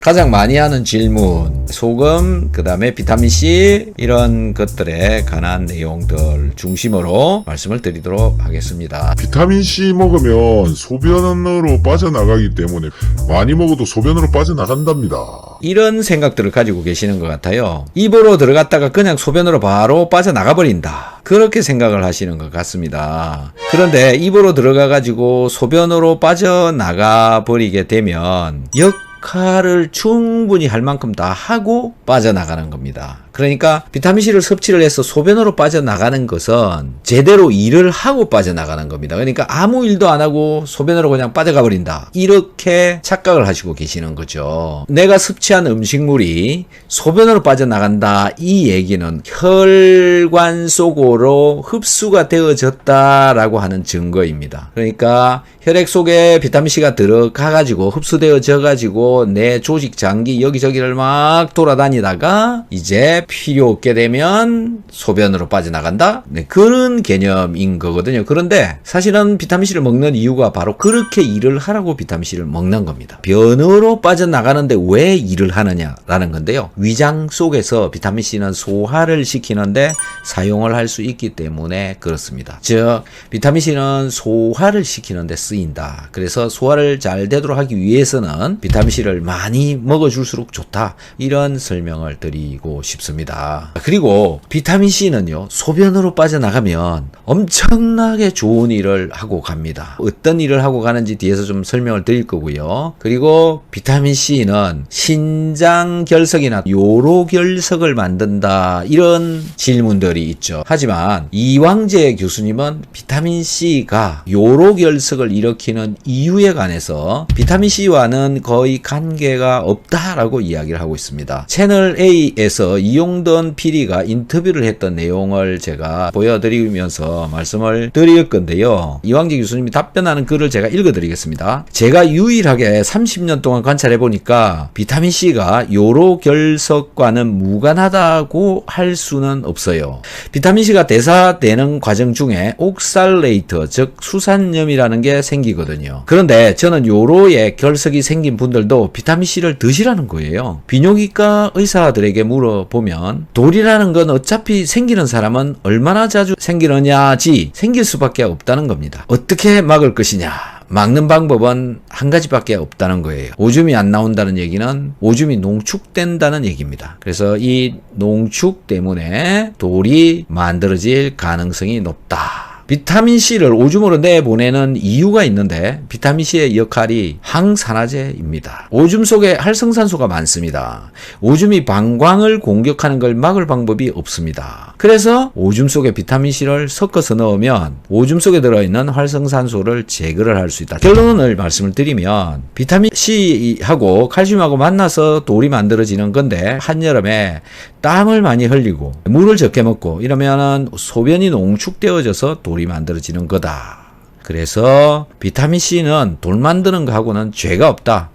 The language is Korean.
가장 많이 하는 질문, 소금, 그 다음에 비타민C 이런 것들에 관한 내용들 중심으로 말씀을 드리도록 하겠습니다. 비타민C 먹으면 소변으로 빠져나가기 때문에 많이 먹어도 소변으로 빠져나간답니다. 이런 생각들을 가지고 계시는 것 같아요. 입으로 들어갔다가 그냥 소변으로 바로 빠져나가 버린다. 그렇게 생각을 하시는 것 같습니다. 그런데 입으로 들어가 가지고 소변으로 빠져나가 버리게 되면 역할을 충분히 할 만큼 다 하고 빠져나가는 겁니다. 그러니까 비타민C를 섭취를 해서 소변으로 빠져나가는 것은 제대로 일을 하고 빠져나가는 겁니다. 그러니까 아무 일도 안 하고 소변으로 그냥 빠져가 버린다. 이렇게 착각을 하시고 계시는 거죠. 내가 섭취한 음식물이 소변으로 빠져나간다. 이 얘기는 혈관 속으로 흡수가 되어졌다라고 하는 증거입니다. 그러니까 혈액 속에 비타민C가 들어가가지고 흡수되어져가지고 내 조직, 장기 여기저기를 막 돌아다니다가 이제 필요 없게 되면 소변으로 빠져나간다? 네, 그런 개념인 거거든요. 그런데 사실은 비타민C를 먹는 이유가 바로 그렇게 일을 하라고 비타민C를 먹는 겁니다. 변으로 빠져나가는데 왜 일을 하느냐라는 건데요. 위장 속에서 비타민C는 소화를 시키는데 사용을 할 수 있기 때문에 그렇습니다. 즉, 비타민C는 소화를 시키는데 쓰인다. 그래서 소화를 잘 되도록 하기 위해서는 비타민C를 많이 먹어줄수록 좋다. 이런 설명을 드리고 싶습니다. 그리고 비타민C는요, 소변으로 빠져나가면 엄청나게 좋은 일을 하고 갑니다. 어떤 일을 하고 가는지 뒤에서 좀 설명을 드릴 거고요. 그리고 비타민C는 신장 결석이나 요로 결석을 만든다. 이런 질문들이 있죠. 하지만 이왕재 교수님은 비타민C가 요로 결석을 일으키는 이유에 관해서 비타민C와는 거의 관계가 없다라고 이야기를 하고 있습니다. 채널 A에서 이용돈 PD가 인터뷰를 했던 내용을 제가 보여드리면서 말씀을 드릴 건데요. 이왕재 교수님이 답변하는 글을 제가 읽어드리겠습니다. 제가 유일하게 30년 동안 관찰해보니까 비타민C가 요로 결석과는 무관하다고 할 수는 없어요. 비타민C가 대사되는 과정 중에 옥살레이트, 즉 수산염이라는 게 생기거든요. 그런데 저는 요로에 결석이 생긴 분들도 비타민C를 드시라는 거예요. 비뇨기과 의사들에게 물어보면 돌이라는 건 어차피 생기는 사람은 얼마나 자주 생기느냐지 생길 수밖에 없다는 겁니다. 어떻게 막을 것이냐? 막는 방법은 한 가지밖에 없다는 거예요. 오줌이 안 나온다는 얘기는 오줌이 농축된다는 얘기입니다. 그래서 이 농축 때문에 돌이 만들어질 가능성이 높다. 비타민C를 오줌으로 내보내는 이유가 있는데 비타민C의 역할이 항산화제입니다. 오줌 속에 활성산소가 많습니다. 오줌이 방광을 공격하는 걸 막을 방법이 없습니다. 그래서 오줌 속에 비타민C를 섞어서 넣으면 오줌 속에 들어있는 활성산소를 제거를 할 수 있다. 결론을 말씀을 드리면 비타민C하고 칼슘하고 만나서 돌이 만들어지는 건데 한여름에 땀을 많이 흘리고 물을 적게 먹고 이러면은 소변이 농축되어져서 돌이 만들어지는 거다. 그래서 비타민C는 돌 만드는 거하고는 죄가 없다.